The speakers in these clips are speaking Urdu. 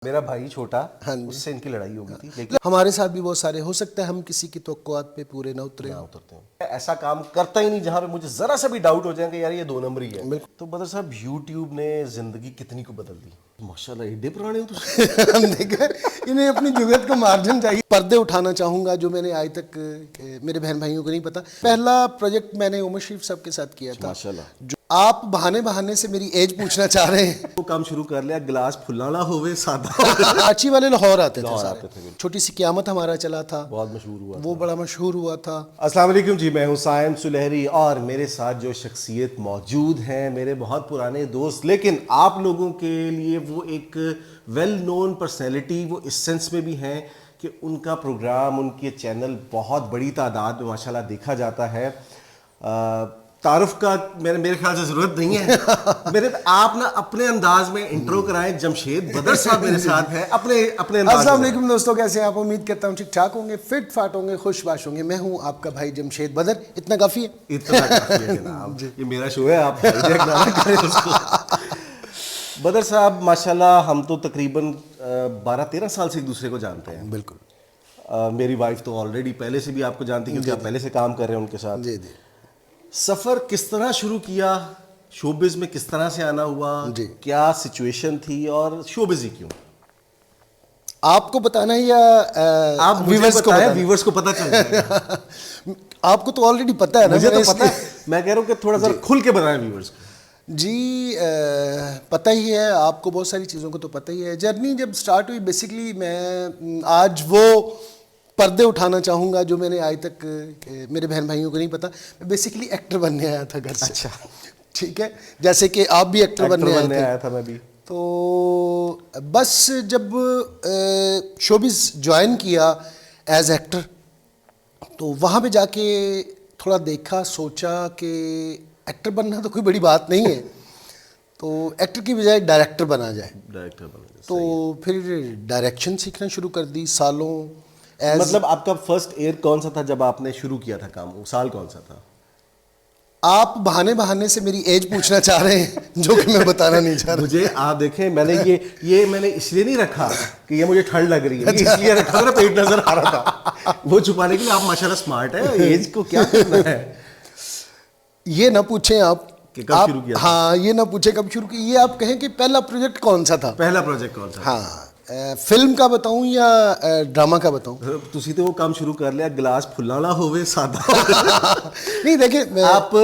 میرا بھائی چھوٹا ہاں اس سے ان کی لڑائی ہو گئی تھی لیکن ہمارے ساتھ بھی بہت سارے ہو سکتا ہے ہم کسی کی توقعات پہ پورے نہ اترے ہوں. اترتے ہیں. ایسا کام کرتا ہی نہیں جہاں پہ مجھے ذرا سا بھی ڈاؤٹ ہو جائے کہ یار یہ 2 نمبری ہے. تو بدر صاحب یوٹیوب نے زندگی کتنی کو بدل دی. ماشاءاللہ ایڈے پرانے ہو تو ہم دیکھیں انہیں اپنی جگت کا مارجن چاہیے. پردے اٹھانا چاہوں گا جو میں نے آج تک میرے بہن بھائیوں کو نہیں پتا. پہلا پروجیکٹ میں نے عمر شریف صاحب کے ساتھ کیا تھا. ماشاءاللہ. جو آپ بہانے سے میری ایج پوچھنا چاہ رہے ہیں. وہ کام شروع کر لیا گلاس پھلانا ہوئے سادہ. کراچی والے لاہور آتے تھے سارے. چھوٹی سی قیامت ہمارا چلا تھا, بہت مشہور ہوا, وہ بڑا مشہور ہوا تھا. السلام علیکم جی, میں ہوں سائم سلہری اور میرے ساتھ جو شخصیت موجود ہیں میرے بہت پرانے دوست, لیکن آپ لوگوں کے لیے وہ ایک ویل نون پرسنالٹی وہ اس سینس میں بھی ہیں کہ ان کا پروگرام ان کے چینل بہت بڑی تعداد میں ماشاءاللہ دیکھا جاتا ہے. تعارف کا میرے خیال سے ضرورت نہیں ہے. آپ نا اپنے انداز میں انٹرو کرائیں. جمشید بدر صاحب میرے ساتھ ہیں اپنے انداز. السلام علیکم دوستوں, کیسے ہیں آپ؟ امید کرتا ہوں ٹھیک ٹھاک ہوں گے, فٹ فاٹ ہوں گے, خوش باش ہوں گے. میں ہوں آپ کا بھائی جمشید بدر. اتنا کافی ہے, اتنا کافی ہے جناب. یہ میرا شو ہے, آپ کریں اس کو. بدر صاحب ماشاءاللہ ہم تو تقریباً 12-13 سال سے ایک دوسرے کو جانتے ہیں. بالکل. میری وائف تو آلریڈی پہلے سے بھی آپ کو جانتی ہے کیونکہ آپ پہلے سے کام کر رہے ہیں ان کے ساتھ. جی جی. سفر کس طرح شروع کیا, شوبز میں کس طرح سے آنا ہوا, کیا سچویشن تھی اور شوبز ہی کیوں؟ آپ کو بتانا ہے یا آپ ویورز کو بتائیں, ویورز کو پتہ چل جائے گا. آپ کو تو آلریڈی پتہ ہے نا. مجھے تو پتہ ہے, میں کہہ رہا ہوں کہ تھوڑا ذرا کھل کے بتائیں ویورز کو. جی پتہ ہی ہے آپ کو, بہت ساری چیزوں کو تو پتہ ہی ہے. جرنی جب سٹارٹ ہوئی بیسکلی میں آج وہ پردے اٹھانا چاہوں گا جو میں نے آج تک میرے بہن بھائیوں کو نہیں پتا. میں بیسکلی ایکٹر بننے آیا تھا گھر سے. اچھا ٹھیک ہے, جیسے کہ آپ بھی ایکٹر بننے آیا تھا. میں بھی تو بس جب شوبز جوائن کیا ایز ایکٹر تو وہاں پہ جا کے تھوڑا دیکھا, سوچا کہ ایکٹر بننا تو کوئی بڑی بات نہیں ہے, تو ایکٹر کی بجائے ڈائریکٹر بنا جائے. ڈائریکٹر بنا جائے. تو پھر ڈائریکشن سیکھنا شروع کر دی سالوں. مطلب آپ کا فرسٹ ایئر کون سا تھا جب آپ نے شروع کیا تھا کام, سال کون سا تھا؟ آپ بہانے سے میری ایج پوچھنا چاہ رہے ہیں جو کہ میں بتانا نہیں چاہ رہا. مجھے آپ دیکھیں, میں نے یہ میں نے اس لیے نہیں رکھا کہ یہ مجھے ٹھنڈ لگ رہی ہے, اس لیے رکھا میرا پیٹ نظر آ رہا تھا وہ چھپانے کے لیے. آپ ماشاءاللہ اسمارٹ ہیں, ایج کو کیا کرنا ہے. یہ نہ پوچھیں آپ کہ کب شروع کیا. ہاں یہ نہ پوچھیں کب شروع کی, یہ آپ کہیں کہ پہلا پروجیکٹ کون سا تھا. پہلا پروجیکٹ کون سا؟ ہاں فلم کا بتاؤں یا ڈرامہ کا بتاؤں؟ تسی تو وہ کام شروع کر لیا گلاس پھلانا ہوئے سادہ. نہیں دیکھیں, آپ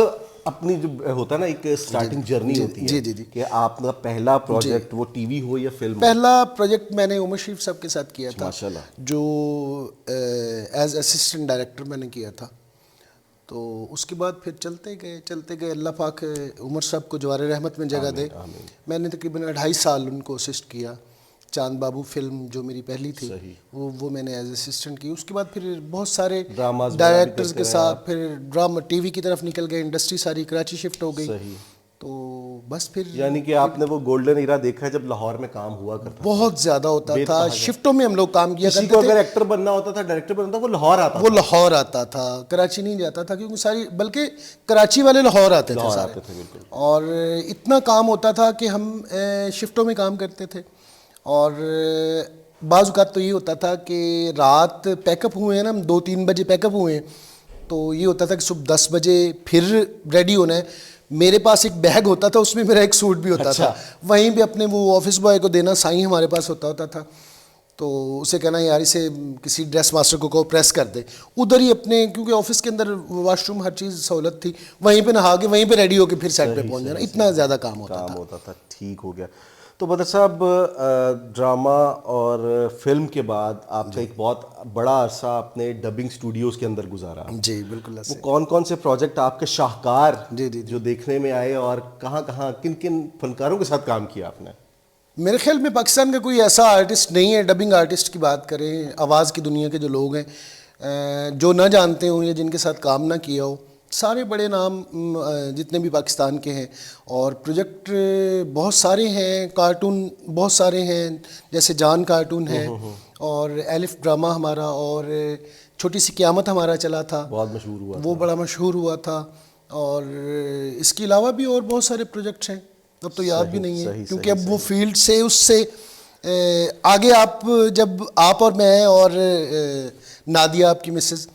اپنی جو ہوتا ہے نا ایک سٹارٹنگ جرنی ہوتی ہے. جی جی جی. کہ آپ کا پہلا پروجیکٹ وہ ٹی وی ہو یا فلم؟ پہلا پروجیکٹ میں نے عمر شریف صاحب کے ساتھ کیا تھا. ماشاءاللہ. جو ایز اسسٹنٹ ڈائریکٹر میں نے کیا تھا. تو اس کے بعد پھر چلتے گئے. اللہ پاک عمر صاحب کو جوار رحمت میں جگہ دے. میں نے تقریباً 2.5 سال ان کو اسسٹ کیا. چاند بابو فلم جو میری پہلی تھی وہ میں نے ایز اسسٹنٹ کی. اس کے بعد پھر بہت سارے ڈائریکٹرز کے ساتھ پھر ڈرامہ ٹی وی کی طرف نکل گئے. انڈسٹری ساری کراچی شفٹ ہو گئی. تو بس پھر یعنی کہ آپ نے وہ گولڈن ایرا دیکھا جب لاہور میں کام ہوا کرتا, بہت زیادہ ہوتا تھا. شفٹوں میں ہم لوگ کام کیا کرتے تھے. اگر ایکٹر بننا ہوتا تھا, ڈائریکٹر بننا تھا, وہ لاہور آتا تھا, کراچی نہیں جاتا تھا. کیونکہ ساری بلکہ کراچی والے لاہور آتے تھے سارے. اور اتنا کام ہوتا تھا کہ ہم شفٹوں میں کام کرتے تھے. اور بعض اوقات تو یہ ہوتا تھا کہ رات پیک اپ ہوئے ہیں نا, ہم 2-3 بجے پیک اپ ہوئے ہیں, تو یہ ہوتا تھا کہ صبح 10 بجے پھر ریڈی ہونا ہے. میرے پاس ایک بیگ ہوتا تھا, اس میں میرا ایک سوٹ بھی ہوتا تھا. وہیں پہ اپنے وہ آفس بوائے کو دینا. سائیں ہمارے پاس ہوتا تھا, تو اسے کہنا یار اسے کسی ڈریس ماسٹر کو پریس کر دے. ادھر ہی اپنے, کیونکہ آفس کے اندر واش روم ہر چیز سہولت تھی, وہیں پہ نہا کے وہیں پہ ریڈی ہو کے پھر سیٹ پہ پہنچ جانا. اتنا زیادہ کام ہوتا تھا. ٹھیک ہو گیا. تو بدر صاحب ڈرامہ اور فلم کے بعد آپ کا ایک بہت بڑا عرصہ آپ نے ڈبنگ اسٹوڈیوز کے اندر گزارا. جی بالکل. وہ کون سے پروجیکٹ آپ کے شاہکار جو دیکھنے میں آئے, اور کہاں کن فنکاروں کے ساتھ کام کیا آپ نے؟ میرے خیال میں پاکستان کا کوئی ایسا آرٹسٹ نہیں ہے, ڈبنگ آرٹسٹ کی بات کریں, آواز کی دنیا کے جو لوگ ہیں جو نہ جانتے ہوں یا جن کے ساتھ کام نہ کیا ہو, سارے بڑے نام جتنے بھی پاکستان کے ہیں. اور پروجیکٹ بہت سارے ہیں, کارٹون بہت سارے ہیں, جیسے جان کارٹون ہے, اور ایلف ڈرامہ ہمارا, اور چھوٹی سی قیامت ہمارا چلا تھا, بہت مشہور ہوا, وہ بڑا مشہور ہوا تھا. اور اس کے علاوہ بھی اور بہت سارے پروجیکٹس ہیں, اب تو یاد بھی نہیں ہے کیونکہ اب وہ فیلڈ سے اس سے آگے آپ جب آپ اور میں اور نادیہ آپ کی مسز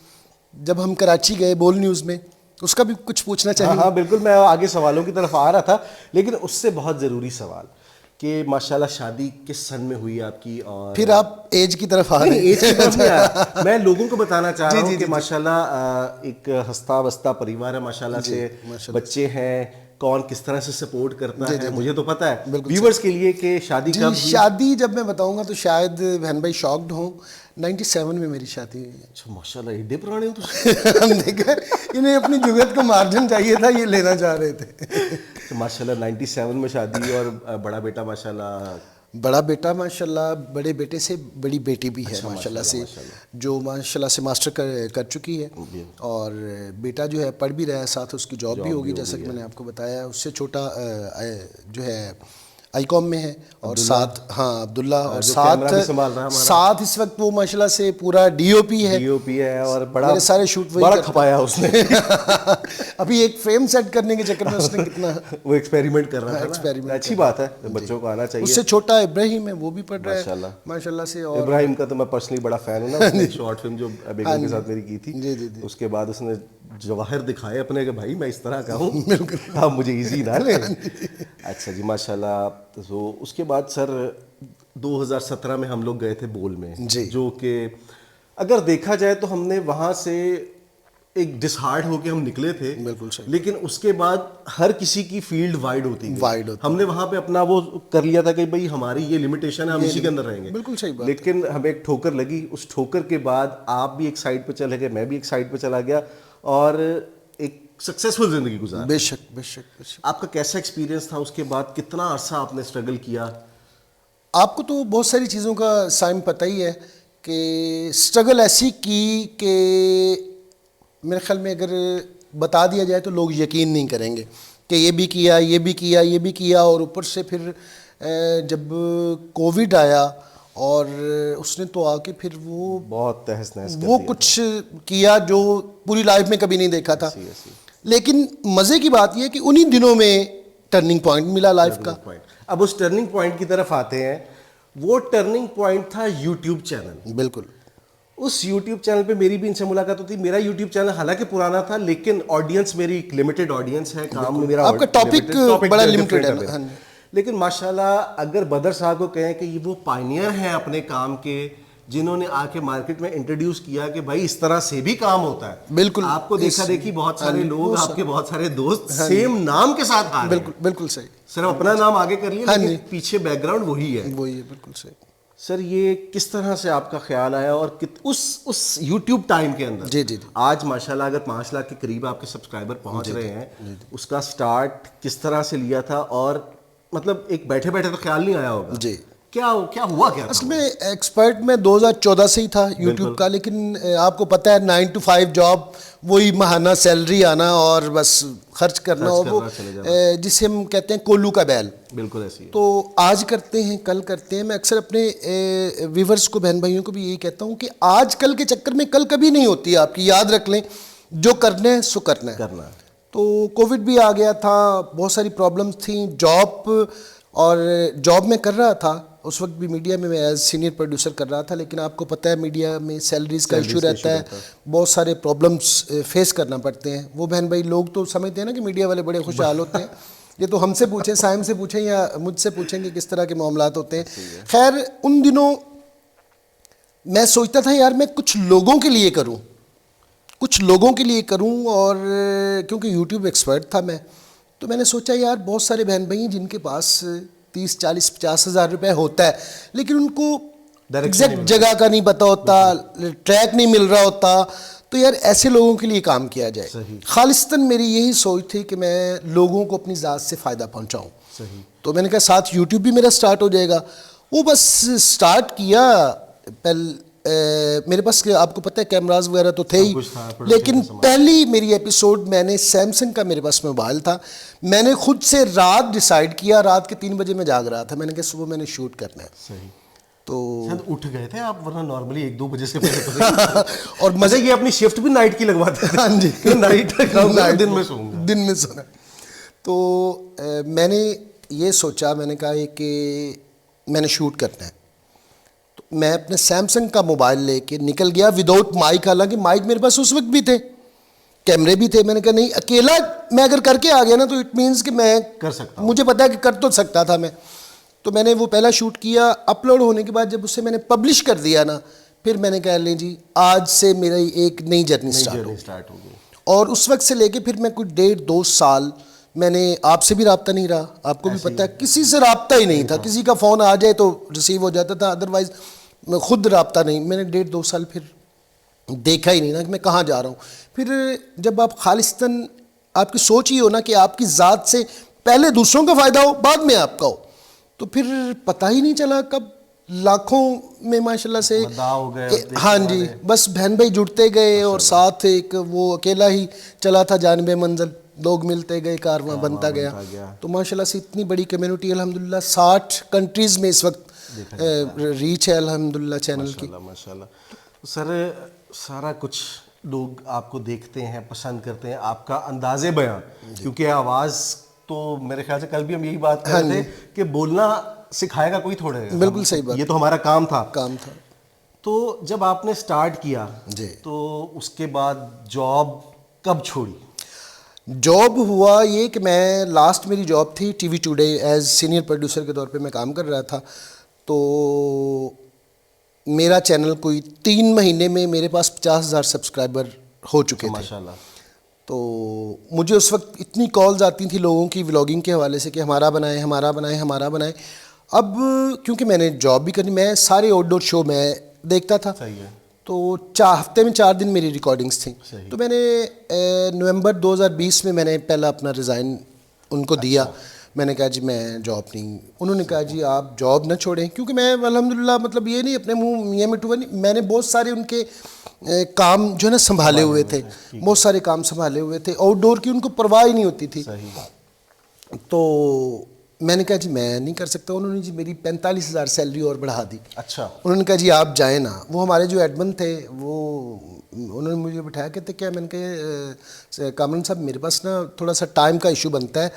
جب ہم کراچی گئے بول نیوز میں اس کا بھی کچھ پوچھنا چاہیے. ہاں بالکل, میں آگے سوالوں کی طرف آ رہا تھا, لیکن اس سے بہت ضروری سوال کہ ماشاءاللہ شادی کس سن میں ہوئی آپ کی؟ اور پھر آپ ایج کی طرف آ رہے ہیں. ایج کی طرف نہیں آیا, میں لوگوں کو بتانا چاہ رہا ہوں کہ ماشاءاللہ ایک ہنستا بستا پریوار ہے ماشاءاللہ سے, بچے ہیں, کون کس طرح سے سپورٹ کرتا ہے مجھے تو پتا ہے ویورز کے لیے کہ شادی کب ہوئی. شادی جب میں بتاؤں گا تو شاید بہن بھائی شاکڈ ہوں, 97 میں میری شادی ہوئی ہے. اچھا ماشاءاللہ ایڈے پرانے ہو تو. ہم دیکھیں انہیں اپنی جگت کا مارجن چاہیے تھا, یہ لینا چاہ رہے تھے. ماشاءاللہ 97 میں شادی, اور بڑا بیٹا ماشاءاللہ, بڑا بیٹا ماشاءاللہ بڑے بیٹے سے بڑی بیٹی بھی ہے ماشاءاللہ سے, جو ماشاءاللہ سے ماسٹر کر چکی ہے, اور بیٹا جو ہے پڑھ بھی رہا ہے, ساتھ اس کی جاب بھی ہوگی جیسا کہ میں نے آپ کو بتایا. اس سے چھوٹا جو ہے آئی کام میں ہے, اور ساتھ ہاں عبداللہ, اور ساتھ اس وقت وہ ماشاءاللہ سے پورا ڈی او پی ہے, اور بڑا سارے شوٹ بڑا کھپایا اس نے. ابھی ایک فریم سیٹ کرنے کے چکر میں اس نے کتنا وہ ایکسپیریمنٹ کر رہا تھا. اچھی بات ہے, بچوں کو آنا چاہیے. اس سے چھوٹا ابراہیم ہے, وہ بھی پڑھ رہا ہے ماشاءاللہ سے. اور ابراہیم کا تو میں پرسنلی بڑا فین ہوں نا, شارٹ فلم جو بیگم کے ساتھ میری کی تھی, اس کے بعد اس نے جواہر دکھائے اپنے کہ بھائی میں اس طرح کا ہوں, آپ مجھے ایزی نہ لیں. اچھا جی ماشاءاللہ. تو اس کے بعد سر 2017 میں ہم لوگ گئے تھے بول میں, جو کہ اگر دیکھا جائے تو ہم نے وہاں سے ایک ڈس ہارڈ ہو کے ہم نکلے تھے, لیکن اس کے بعد ہر کسی کی فیلڈ وائڈ ہوتی ہے. ہم نے وہاں پہ اپنا وہ کر لیا تھا کہ بھائی ہماری یہ لمیٹیشن ہے, ہم اسی کے اندر رہیں گے. بالکل صحیح بات. لیکن ہمیں ایک ٹھوکر لگی, اس ٹھوکر کے بعد آپ بھی ایک سائڈ پہ چلے گئے, میں بھی ایک سائڈ پہ چلا گیا, اور ایک سکسیسفل زندگی گزار. بے شک بے شک. آپ کا کیسا ایکسپیرینس تھا اس کے بعد, کتنا عرصہ آپ نے اسٹرگل کیا؟ آپ کو تو بہت ساری چیزوں کا سائم پتہ ہی ہے کہ اسٹرگل ایسی کی کہ میرے خیال میں اگر بتا دیا جائے تو لوگ یقین نہیں کریں گے کہ یہ بھی کیا, یہ بھی کیا, یہ بھی کیا. اور اوپر سے پھر جب کووڈ آیا اور اس نے تو آ کے پھر وہ بہت تہس نہس وہ کچھ کیا جو پوری لائف میں کبھی نہیں دیکھا تھا. لیکن مزے کی بات یہ ہے کہ انہی دنوں میں ٹرننگ پوائنٹ ملا لائف کا. اب اس ٹرننگ پوائنٹ کی طرف آتے ہیں. وہ ٹرننگ پوائنٹ تھا یوٹیوب چینل. بالکل. اس یوٹیوب چینل پہ میری بھی ان سے ملاقات ہوتی. میرا یوٹیوب چینل حالانکہ پرانا تھا, لیکن آڈینس میری ایک لمیٹڈ آڈینس ہے, کام میں میرا آپ کا ٹاپک بڑا لمیٹڈ ہے. لیکن ماشاءاللہ اگر بدر صاحب کو کہیں کہ یہ وہ پائنیئر ہیں اپنے کام کے, جنہوں نے آ کے مارکیٹ میں انٹروڈیوس کیا کہ بھائی اس طرح سے بھی کام ہوتا ہے. بالکل. آپ کو دیکھا دیکھی بہت سارے لوگ, آپ کے بہت سارے دوست سیم نام کے ساتھ آ رہے ہیں. بالکل صحیح. صرف اپنا نام آگے کر لیے, لیکن پیچھے بیک گراؤنڈ وہی ہے. بالکل صحیح. سر یہ کس طرح سے آپ کا خیال آیا, اور اس یوٹیوب ٹائم کے اندر جی آج ماشاءاللہ اگر 5 لاکھ کے قریب آپ کے سبسکرائبر پہنچ رہے ہیں, اس کا سٹارٹ کس طرح سے لیا تھا, اور مطلب ایک بیٹھے بیٹھے تو خیال نہیں آیا ہوگا جی کیا ہوا کیا؟ اصل میں ایکسپرٹ میں 2014 سے ہی تھا یوٹیوب کا, لیکن آپ کو پتہ ہے 9 to 5 جاب, وہی ماہانہ سیلری آنا اور بس خرچ کرنا, اور وہ جسے ہم کہتے ہیں کولو کا بیل. بالکل ایسی ہے. تو آج کرتے ہیں کل کرتے ہیں. میں اکثر اپنے ویورز کو, بہن بھائیوں کو بھی یہی کہتا ہوں کہ آج کل کے چکر میں کل کبھی نہیں ہوتی ہے آپ کی, یاد رکھ لیں جو کرنا ہے سو کرنا ہے. تو کووڈ بھی آ گیا تھا, بہت ساری پرابلمس تھیں, جاب میں کر رہا تھا اس وقت بھی, میڈیا میں ایز سینئر پروڈیوسر کر رہا تھا, لیکن آپ کو پتہ ہے میڈیا میں سیلریز کا ایشو رہتا ہے, بہت سارے پرابلمس فیس کرنا پڑتے ہیں. وہ بہن بھائی لوگ تو سمجھتے ہیں نا کہ میڈیا والے بڑے خوشحال ہوتے ہیں. یہ تو ہم سے پوچھیں, سائم سے پوچھیں یا مجھ سے پوچھیں کہ کس طرح کے معاملات ہوتے ہیں. خیر ان دنوں میں سوچتا تھا یار میں کچھ لوگوں کے لیے کروں, اور کیونکہ یوٹیوب ایکسپرٹ تھا میں, تو میں نے سوچا یار بہت سارے بہن بھائی جن کے پاس 30, 40, 50 ہزار روپے ہوتا ہے, لیکن ان کو ایگزیکٹ جگہ کا نہیں پتہ ہوتا, ٹریک نہیں مل رہا ہوتا, تو یار ایسے لوگوں کے لیے کام کیا جائے. خالصتاً میری یہی سوچ تھی کہ میں لوگوں کو اپنی ذات سے فائدہ پہنچاؤں. تو میں نے کہا ساتھ یوٹیوب بھی میرا سٹارٹ ہو جائے گا. وہ بس سٹارٹ کیا, میرے پاس آپ کو پتہ ہے کیمراز وغیرہ تو تھے ہی, لیکن پہلی میری ایپیسوڈ میں نے سیمسنگ کا, میرے پاس موبائل تھا, میں نے خود سے رات ڈیسائیڈ کیا, رات کے 3 بجے میں جاگ رہا تھا, میں نے کہا صبح میں نے شوٹ کرنا ہے. تو اٹھ گئے تھے آپ, ورنہ نارملی 1-2 بجے سے پہلے اور مزے یہ اپنی شفٹ بھی نائٹ کی لگواتے تھے. ہاں جی, نائٹ دن میں سونا. تو میں نے یہ سوچا, میں نے کہا کہ میں نے شوٹ کرنا ہے, میں اپنے سیمسنگ کا موبائل لے کے نکل گیا وداؤٹ مائک. حالانکہ مائک میرے پاس اس وقت بھی تھے, کیمرے بھی تھے. میں نے کہا نہیں, اکیلا میں اگر کر کے آ گیا نا تو اٹ مینس کہ میں کر سکتا ہوں. مجھے پتا ہے کہ کر تو سکتا تھا میں. تو میں نے وہ پہلا شوٹ کیا. اپلوڈ ہونے کے بعد جب اسے میں نے پبلش کر دیا نا, پھر میں نے کہا لیں جی آج سے میری ایک نئی جرنی اسٹارٹ ہو گئی. اور اس وقت سے لے کے پھر میں کچھ 1.5-2 سال میں نے آپ سے بھی رابطہ نہیں رہا, آپ کو بھی پتہ ہے, کسی سے رابطہ ہی نہیں تھا. کسی کا فون آ جائے تو ریسیو ہو جاتا تھا, ادروائز میں خود رابطہ نہیں. میں نے 1.5-2 سال پھر دیکھا ہی نہیں نا کہ میں کہاں جا رہا ہوں. پھر جب آپ خالصتاً آپ کی سوچ ہی ہو نا کہ آپ کی ذات سے پہلے دوسروں کا فائدہ ہو بعد میں آپ کا ہو, تو پھر پتہ ہی نہیں چلا کب لاکھوں میں ماشاءاللہ سے ہاں جی بس بہن بھائی جڑتے گئے, اور ساتھ ایک وہ اکیلا ہی چلا تھا جانب منزل, لوگ ملتے گئے, کارواں بنتا گیا. تو ماشاءاللہ سے اتنی بڑی کمیونٹی الحمدللہ 60 کنٹریز میں اس وقت ریچ ہے الحمدللہ چینل کی. ماشاءاللہ. سر سارا کچھ لوگ آپ کو دیکھتے ہیں, پسند کرتے ہیں, آپ کا انداز بیان, کیونکہ آواز تو میرے خیال سے کل بھی ہم یہی بات کر رہے تھے کہ بولنا سکھائے گا کوئی تھوڑے. بالکل صحیح بات, یہ تو ہمارا کام تھا. تو جب آپ نے سٹارٹ کیا تو اس کے بعد جاب کب چھوڑی؟ جاب ہوا یہ کہ میں لاسٹ میری جاب تھی T V today as senior producer کے طور پہ میں کام کر رہا تھا. تو میرا چینل کوئی 3 مہینے میں میرے پاس 50,000 سبسکرائبر ہو چکے تھے ماشاءاللہ. تو مجھے اس وقت اتنی کالز آتی تھیں لوگوں کی ولاگنگ کے حوالے سے کہ ہمارا بنائیں ہمارا بنائیں ہمارا بنائیں. اب کیونکہ میں نے جاب بھی کرنی, میں سارے آؤٹ ڈور شو میں دیکھتا تھا. صحیح ہے. تو ہفتے میں 4 دن میری ریکارڈنگس تھیں. تو میں نے نومبر 2020 میں نے پہلا اپنا ریزائن ان کو دیا. میں نے کہا جی میں جاب نہیں. انہوں نے کہا جی آپ جاب نہ چھوڑیں, کیونکہ میں الحمدللہ مطلب یہ نہیں اپنے منہ میاں مٹھوا نہیں, میں نے بہت سارے ان کے کام جو ہے نا سنبھالے ہوئے تھے, بہت سارے کام سنبھالے ہوئے تھے. آؤٹ ڈور کی ان کو پرواہ ہی نہیں ہوتی تھی. تو میں نے کہا جی میں نہیں کر سکتا. انہوں نے جی میری 45,000 سیلری اور بڑھا دی. اچھا. انہوں نے کہا جی آپ جائیں نا. وہ ہمارے جو ایڈمن تھے وہ انہوں نے مجھے بٹھایا, کہتے کیا, میں نے کہا کامران صاحب میرے پاس نا تھوڑا سا ٹائم کا ایشو بنتا ہے.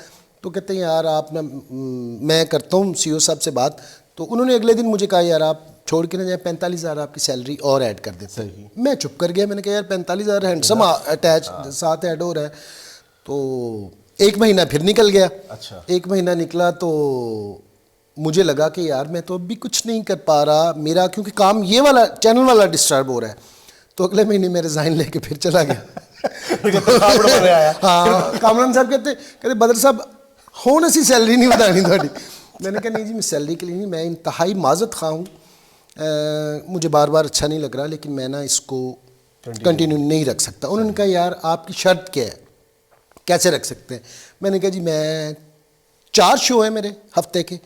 تو کہتے ہیں یار آپ نا میں کرتا ہوں سی او صاحب سے بات. تو انہوں نے اگلے دن مجھے کہا یار آپ چھوڑ کے نہ جائیں, 45,000 آپ کی سیلری اور ایڈ کر دیتے ہیں. میں چپ کر گیا. میں نے کہا یار 45,000 ہینڈسم اٹیچ ساتھ ایڈ ہو رہا ہے. تو 1 مہینہ پھر نکل گیا. اچھا. 1 مہینہ نکلا تو مجھے لگا کہ یار میں تو اب بھی کچھ نہیں کر پا رہا میرا, کیونکہ کام یہ والا چینل والا ڈسٹرب ہو رہا ہے. تو اگلے مہینے میں ریزائن لے کے پھر چلا گیا. ہاں کامران صاحب کہتے بدر صاحب ہوں سی سیلری نہیں بتانی تھوڑی. میں نے کہا نہیں جی میں سیلری کے لیے نہیں, میں انتہائی معذرت خواہ ہوں, مجھے بار بار اچھا نہیں لگ رہا, لیکن میں نا اس کو کنٹینیو نہیں رکھ سکتا. انہوں نے کہا یار آپ کی شرط کیا ہے, کیسے رکھ سکتے ہیں؟ میں نے کہا جی میں 4 شو ہیں میرے ہفتے کے,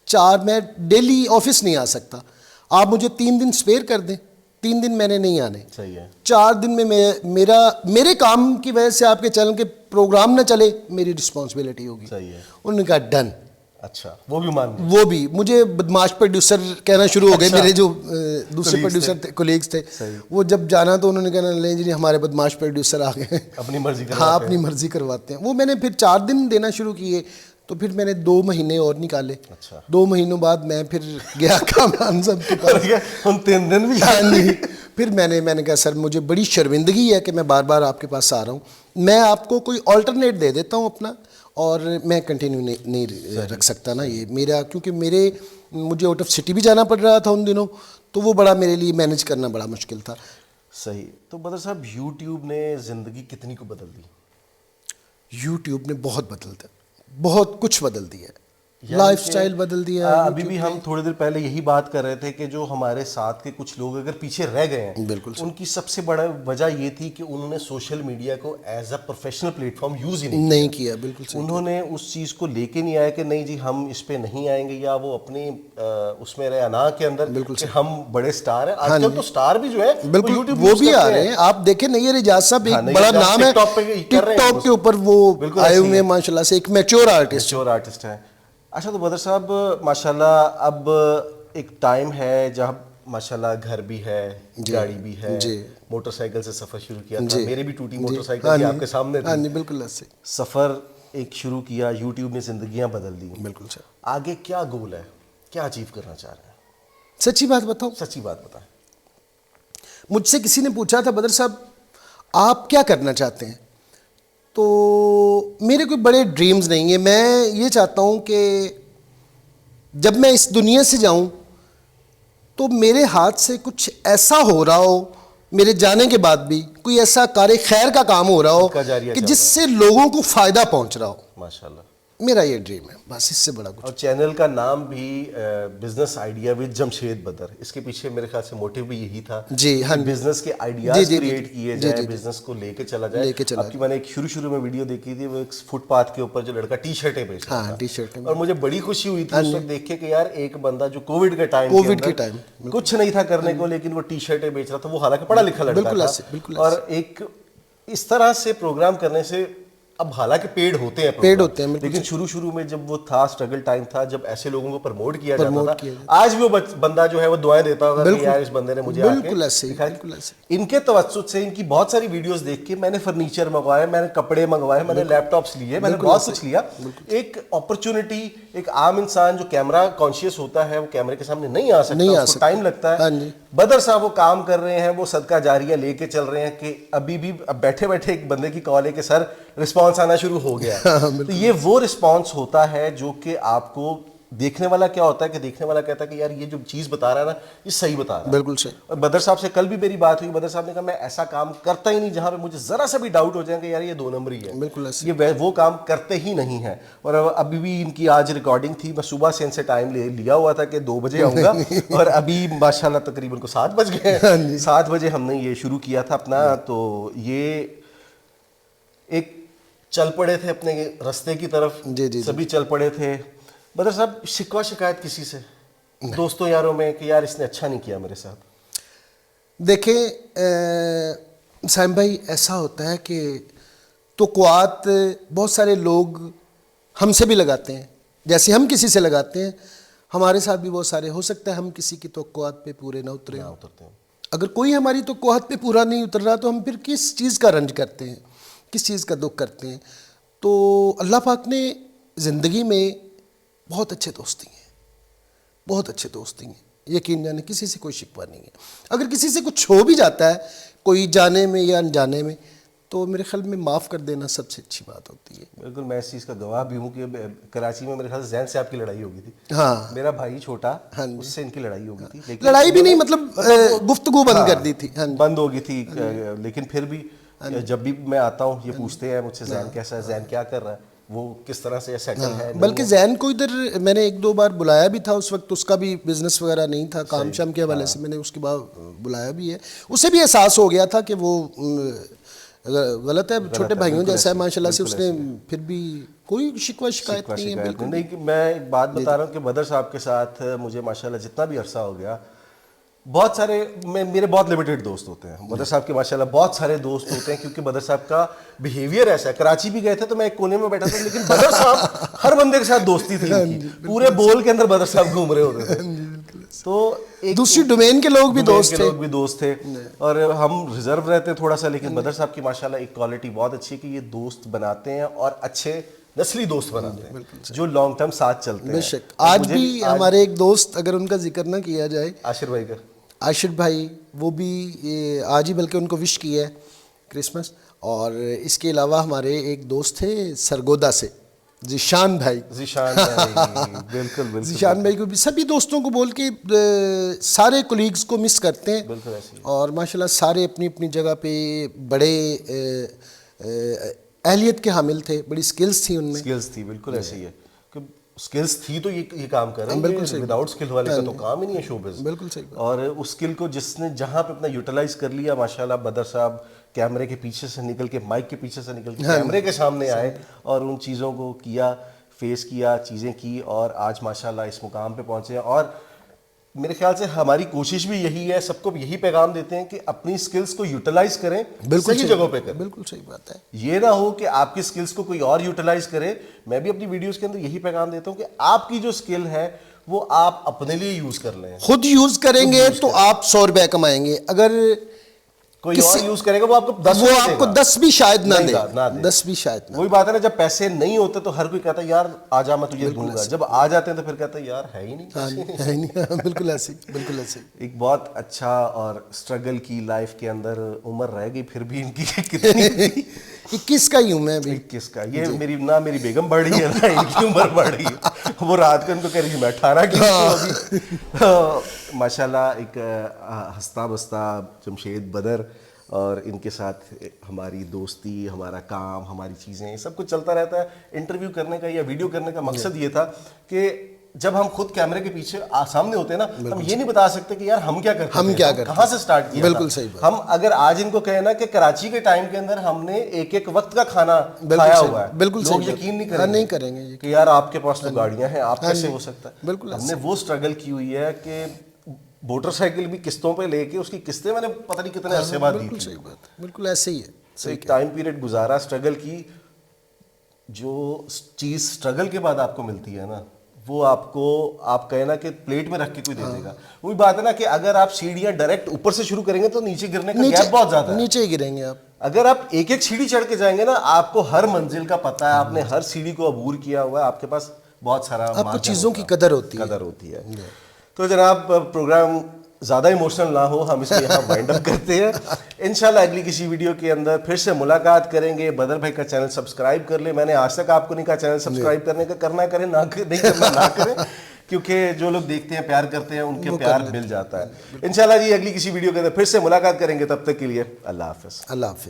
4 میں ڈیلی آفس نہیں آ سکتا. آپ مجھے 3 دن اسپیئر کر دیں, 3 دن میں نے نہیں آنے. صحیح ہے. 4 دن میں میرے کام کی وجہ سے آپ کے چینل کے پروگرام نہ چلے, میری رسپانسبلٹی ہوگی. صحیح ہے. انہوں نے کہا ڈن. اچھا. وہ بھی مان گئے. وہ بھی مجھے بدماش پروڈیوسر کہنا شروع ہو گئے. میرے جو دوسرے پروڈیوسر تھے, کولیگس تھے, وہ جب جانا تو انہوں نے کہنا لیں جی ہمارے بدماش پروڈیوسر آ گئے, اپنی مرضی کرواتے ہیں. ہاں اپنی مرضی کرواتے ہیں. وہ میں نے پھر 4 دن دینا شروع کیے. تو پھر میں نے 2 مہینے اور نکالے. 2 مہینوں بعد میں پھر گیا کامران صاحب کے پاس. ان 3 دن بھی پھر میں نے کہا سر مجھے بڑی شرمندگی ہے کہ میں بار بار آپ کے پاس آ رہا ہوں, میں آپ کو کوئی آلٹرنیٹ دے دیتا ہوں اپنا, اور میں کنٹینیو نہیں رکھ سکتا نا یہ میرا, کیونکہ مجھے آؤٹ آف سٹی بھی جانا پڑ رہا تھا ان دنوں, تو وہ بڑا میرے لیے مینیج کرنا بڑا مشکل تھا. صحیح. تو بدر صاحب یوٹیوب نے زندگی کتنی کو بدل دی؟ یوٹیوب نے بہت بدل دیا, بہت کچھ بدل دیا ہے, لائف سٹائل بدل دیا. ابھی بھی ہم تھوڑی دیر پہلے یہی بات کر رہے تھے کہ جو ہمارے ساتھ کے کچھ لوگ اگر پیچھے رہ گئے ہیں, بالکل ان کی سب سے بڑا وجہ یہ تھی کہ انہوں نے سوشل میڈیا کو as a professional platform use ہی نہیں کیا. بالکل انہوں نے اس چیز کو لے کے نہیں آیا کہ نہیں جی ہم اس پہ نہیں آئیں گے, یا وہ اپنی اس میں رہے انا کے اندر کہ ہم بڑے سٹار ہیں. آج کل تو سٹار بھی جو ہے بالکل وہ بھی آ رہے ہیں. آپ دیکھیں نییر اجاز صاحب ایک بڑا نام ہے, ٹک ٹاک کے اوپر وہ آئے ہوئے ہیں ماشاء اللہ سے, ایک میچور آرٹسٹ ہیں. اچھا. تو بدر صاحب ماشاءاللہ اب ایک ٹائم ہے جب ماشاءاللہ گھر بھی ہے, گاڑی بھی ہے, موٹر سائیکل سے سفر شروع کیا تھا. میرے بھی ٹوٹی موٹر سائیکل آپ کے سامنے تھی. بالکل سفر ایک شروع کیا, یوٹیوب نے زندگیاں بدل دی. بالکل سر. آگے کیا گول ہے, کیا اچیو کرنا چاہ رہے ہیں؟ سچی بات بتاؤں؟ سچی بات بتائیں. مجھ سے کسی نے پوچھا تھا بدر صاحب آپ کیا کرنا چاہتے ہیں؟ تو میرے کوئی بڑے ڈریمز نہیں ہیں. میں یہ چاہتا ہوں کہ جب میں اس دنیا سے جاؤں تو میرے ہاتھ سے کچھ ایسا ہو رہا ہو میرے جانے کے بعد بھی, کوئی ایسا کار خیر کا کام ہو رہا ہو کہ جس سے لوگوں کو فائدہ پہنچ رہا ہو. ماشاءاللہ, میرا یہ ڈریم ہے بس, اس سے بڑا کچھ. اور چینل کا نام بھی بزنس آئیڈیا ود جمشید بدر, اس کے پیچھے میرے خیال سے موٹیو بھی یہی تھا جی ہاں, بزنس کے آئیڈیاز کریٹ کیے جائیں, بزنس کو لے کے چلا جائے. اب کی میں نے ایک شروع میں ویڈیو دیکھی تھی, وہ ایک فٹ پاتھ کے اوپر جو لڑکا ٹی شرٹیں بیچ رہا تھا, ٹی شرٹ, اور مجھے بڑی خوشی ہوئی تھی اس وقت دیکھ کے کہ یار ایک بندہ جو کووڈ کے ٹائم کچھ نہیں تھا کرنے کو, لیکن وہ ٹی شرٹیں بیچ رہا تھا. وہ حالانکہ پڑھا لکھا لڑکا تھا, اور ایک اس طرح سے پروگرام کرنے سے اب حالانکہ پیڈ ہوتے ہیں, لیکن شروع میں جب وہ تھا اسٹرگل ٹائم تھا, جب ایسے لوگوں کو پروموٹ کیا جاتا تھا. آج بھی وہ بندہ جو ہے وہ دعائیں دیتا ہوگا کہ یار اس بندے نے مجھے ان کے توسط سے, ان کی بہت ساری ویڈیوز دیکھ کے میں نے فرنیچر منگوائے, میں نے کپڑے منگوائے, میں نے لیپ ٹاپس لیے, میں نے بہت کچھ لیا. ایک اپرچونٹی, ایک عام انسان جو کیمرہ کانشیس ہوتا ہے وہ کیمرے کے سامنے نہیں آ سکتا, اس کو ٹائم لگتا ہے. بدر صاحب وہ کام کر رہے ہیں, وہ صدقہ جاریہ لے کے چل رہے ہیں کہ ابھی بھی بیٹھے بیٹھے ایک بندے کی کال ہے کہ سر رسپانس آنا شروع ہو گیا. تو یہ وہ رسپانس ہوتا ہے جو کہ آپ کو دیکھنے والا کیا ہوتا ہے کہ دیکھنے والا کہتا ہے کہ یار یہ جو چیز بتا رہا ہے نا یہ صحیح بتا رہا ہے. بالکل صحیح. اور بدر صاحب سے کل بھی میری بات ہوئی, بدر صاحب نے کہا میں ایسا کام کرتا ہی نہیں جہاں پہ مجھے ذرا سا بھی ڈاؤٹ ہو جائے کہ یار یہ 2 نمبر ہی ہے. بالکل یہ وہ کام کرتے ہی نہیں ہیں. اور ابھی بھی ان کی آج ریکارڈنگ تھی, میں صبح سے ان سے ٹائم لیا ہوا تھا کہ 2 بجے آؤں گا, اور ابھی ماشاء اللہ تقریباً کو 7 بج گئے. 7 بجے ہم نے یہ شروع کیا تھا اپنا. تو یہ ایک چل پڑے تھے اپنے رستے کی طرف, سبھی چل پڑے تھے. بدر صاحب شکوہ شکایت کسی سے دوستوں یاروں میں کہ یار اس نے اچھا نہیں کیا میرے ساتھ؟ دیکھیں سائم بھائی, ایسا ہوتا ہے کہ توقعات بہت سارے لوگ ہم سے بھی لگاتے ہیں, جیسے ہم کسی سے لگاتے ہیں ہمارے ساتھ بھی بہت سارے. ہو سکتا ہے ہم کسی کی توقعات پہ پورے نہ اترے ہوں. اگر کوئی ہماری توقعات پہ پورا نہیں اتر رہا تو ہم پھر کس چیز کا رنج کرتے ہیں, کس چیز کا دکھ کرتے ہیں. تو اللہ پاک نے زندگی میں بہت اچھے دوست دیے ہیں, بہت اچھے دوست دیے ہیں, یقین جانے کسی سے کوئی شکوہ نہیں ہے. اگر کسی سے کچھ ہو بھی جاتا ہے کوئی جانے میں یا انجانے میں, تو میرے خیال میں معاف کر دینا سب سے اچھی بات ہوتی ہے. بالکل, میں اس چیز کا گواہ بھی ہوں کہ کراچی میں میرے خیال سے زین سے آپ کی لڑائی ہو گئی تھی. ہاں, میرا بھائی چھوٹا, اس سے ان کی لڑائی ہو گئی تھی. لڑائی بھی نہیں, مطلب گفتگو بند کر دی تھی, بند ہو گئی تھی. لیکن پھر بھی جب بھی میں آتا ہوں یہ پوچھتے ہیں مجھ سے زین کیسا ہے, زین کیا کر رہا ہے, وہ کس طرح سے سیٹل ہے. بلکہ زین کو ادھر میں نے 1-2 بار بلایا بھی تھا, اس وقت اس کا بھی بزنس وغیرہ نہیں تھا, کام شام کے حوالے سے میں نے اس کے بعد بلایا بھی ہے. اسے بھی احساس ہو گیا تھا کہ وہ غلط ہے, چھوٹے بھائیوں جیسا ہے ماشاء اللہ سے. اس نے پھر بھی کوئی شکوہ شکایت نہیں ہے. بالکل نہیں. میں ایک بات بتا رہا ہوں کہ بدر صاحب کے ساتھ مجھے ماشاء اللہ جتنا بھی عرصہ ہو گیا, بہت سارے میرے بہت لمیٹڈ دوست ہوتے ہیں. بدر صاحب کے ماشاء اللہ بہت سارے دوست ہوتے ہیں, کیونکہ بدر صاحب کا بیہیویئر ایسا ہے. کراچی بھی گئے تھے تو میں ایک کونے میں بیٹھا تھا, لیکن بدر صاحب ہر بندے کے ساتھ دوستی تھی ان کی, پورے بول کے اندر بدر صاحب گھوم رہے ہوتے تھے. تو دوسری ڈومین کے لوگ بھی دوست تھے, اور ہم ریزرو رہتے تھوڑا سا. لیکن بدر صاحب کی ماشاءاللہ ایک کوالٹی بہت اچھی ہے کہ یہ دوست بناتے ہیں, اور اچھے نسلی دوست بناتے ہیں جو لانگ ٹرم ساتھ چلتے ہیں. بے شک. آج بھی ہمارے ایک دوست, اگر ان کا ذکر نہ کیا جائے, عاشر بھائی کا, عاشر بھائی, وہ بھی آج ہی بلکہ ان کو وش کیا ہے کرسمس. اور اس کے علاوہ ہمارے ایک دوست تھے سرگودا سے, ذیشان بھائی. بالکل ذیشان بھائی کو بھی, سبھی دوستوں کو بول کے سارے کولیگز کو مس کرتے ہیں. اور ماشاءاللہ سارے اپنی اپنی جگہ پہ بڑے اہلیت کے حامل تھے, بڑی سکلز تھی ان میں. سکلز تھی, بالکل ایسے ہی ہے کہ سکلز تھی تو یہ کام کر رہے ہیں. بالکل صحیح. وداؤٹ سکل والے کا تو کام ہی نہیں ہے شو بزنس. بالکل صحیح. اور اس سکل کو جس نے جہاں پہ اپنا یوٹیلائز کر لیا, ماشاءاللہ بدر صاحب کیمرے کے پیچھے سے نکل کے, مائک کے پیچھے سے نکل کے کیمرے کے سامنے آئے اور ان چیزوں کو کیا, فیس کیا, چیزیں کی, اور آج ماشاءاللہ اس مقام پہ پہنچے. اور میرے خیال سے ہماری کوشش بھی یہی ہے, سب کو یہی پیغام دیتے ہیں کہ اپنی سکلز کو یوٹیلائز کریں, صحیح جگہوں پہ کریں. بالکل صحیح بات ہے. یہ نہ ہو کہ آپ کی سکلز کو کوئی اور یوٹیلائز کرے. میں بھی اپنی ویڈیوز کے اندر یہی پیغام دیتا ہوں کہ آپ کی جو سکل ہے وہ آپ اپنے لیے یوز کر لیں. خود یوز کریں گے تو آپ 100 روپے کمائیں گے. اگر کوئی اور یوز کرے گا وہ آپ کو 10 وہ آپ کو 10 بھی شاید نہ دے, 10 بھی شاید نہ. وہی بات ہے نا, جب پیسے نہیں ہوتے تو ہر کوئی کہتا ہے یار آ جا میں تجھے دوں گا, جب آ جاتے ہیں تو پھر کہتا ہے یار ہے ہی نہیں. بالکل ایسے, بالکل ایسے. ایک بہت اچھا اور اسٹرگل کی لائف کے اندر عمر رہ گئی پھر بھی ان کی کتنی 21 کا ہی ہوں میں ابھی. 21 کا. یہ میری نہ میری بیگم بڑھ رہی ہے نہ ان کی عمر بڑھ رہی ہے. وہ رات کو ان کو کہہ رہی ہے میں 18 کی ہوں. ماشاء اللہ ایک ہنستا بستا جمشید بدر, اور ان کے ساتھ ہماری دوستی, ہمارا کام, ہماری چیزیں سب کچھ چلتا رہتا ہے. انٹرویو کرنے کا یا ویڈیو کرنے کا مقصد یہ تھا کہ جب ہم خود کیمرے کے پیچھے سامنے ہوتے ہیں نا, ہم یہ نہیں بتا سکتے کہ یار ہم کیا کرتے ہیں, کہاں سے سٹارٹ کیا. بالکل صحیح بات. ہم اگر آج ان کو کہیں نا کہ کراچی کے ٹائم کے اندر ہم نے ایک وقت کا کھانا کھایا ہوا ہے, بالکل لوگ یقین نہیں کریں گے کہ یار آپ کے پاس تو گاڑیاں ہیں, آپ کیسے ہو سکتا ہے. بالکل ہم نے وہ اسٹرگل کی ہوئی ہے کہ موٹر سائیکل بھی قسطوں پہ لے کے, اس کی قسطیں میں نے پتہ نہیں کتنے عرصے بعد دی تھی. بالکل ایسے ہی ہے. ایک ٹائم پیریڈ گزارا اسٹرگل کی. جو چیز اسٹرگل کے بعد آپ کو ملتی ہے نا, وہ آپ کو آپ کہیں نا کہ پلیٹ میں رکھ کے کوئی دے دے گا. وہی بات ہے نا کہ اگر آپ سیڑھیاں ڈائریکٹ اوپر سے شروع کریں گے تو نیچے گرنے کا گیپ بہت زیادہ ہے, نیچے ہی گریں گے آپ. اگر آپ ایک ایک سیڑھی چڑھ کے جائیں گے نا, آپ کو ہر منزل کا پتہ ہے, آپ نے ہر سیڑھی کو عبور کیا ہوا ہے, آپ کے پاس بہت سارا آپ کو چیزوں کی قدر ہوتی ہے. تو جناب پروگرام زیادہ ایموشنل نہ ہو, ہم اس کو یہاں وائنڈ اپ کرتے ہیں. انشاءاللہ اگلی کسی ویڈیو کے اندر پھر سے ملاقات کریں گے. بدر بھائی کا چینل سبسکرائب کر لیں. میں نے آج تک آپ کو نہیں کہا چینل سبسکرائب کرنے کا, کرنا کریں, نہیں کرنا نہ کریں, کیونکہ جو لوگ دیکھتے ہیں پیار کرتے ہیں ان کے پیار مل جاتا ہے. انشاءاللہ جی اگلی کسی ویڈیو کے اندر پھر سے ملاقات کریں گے. تب تک کے لیے اللہ حافظ. اللہ حافظ.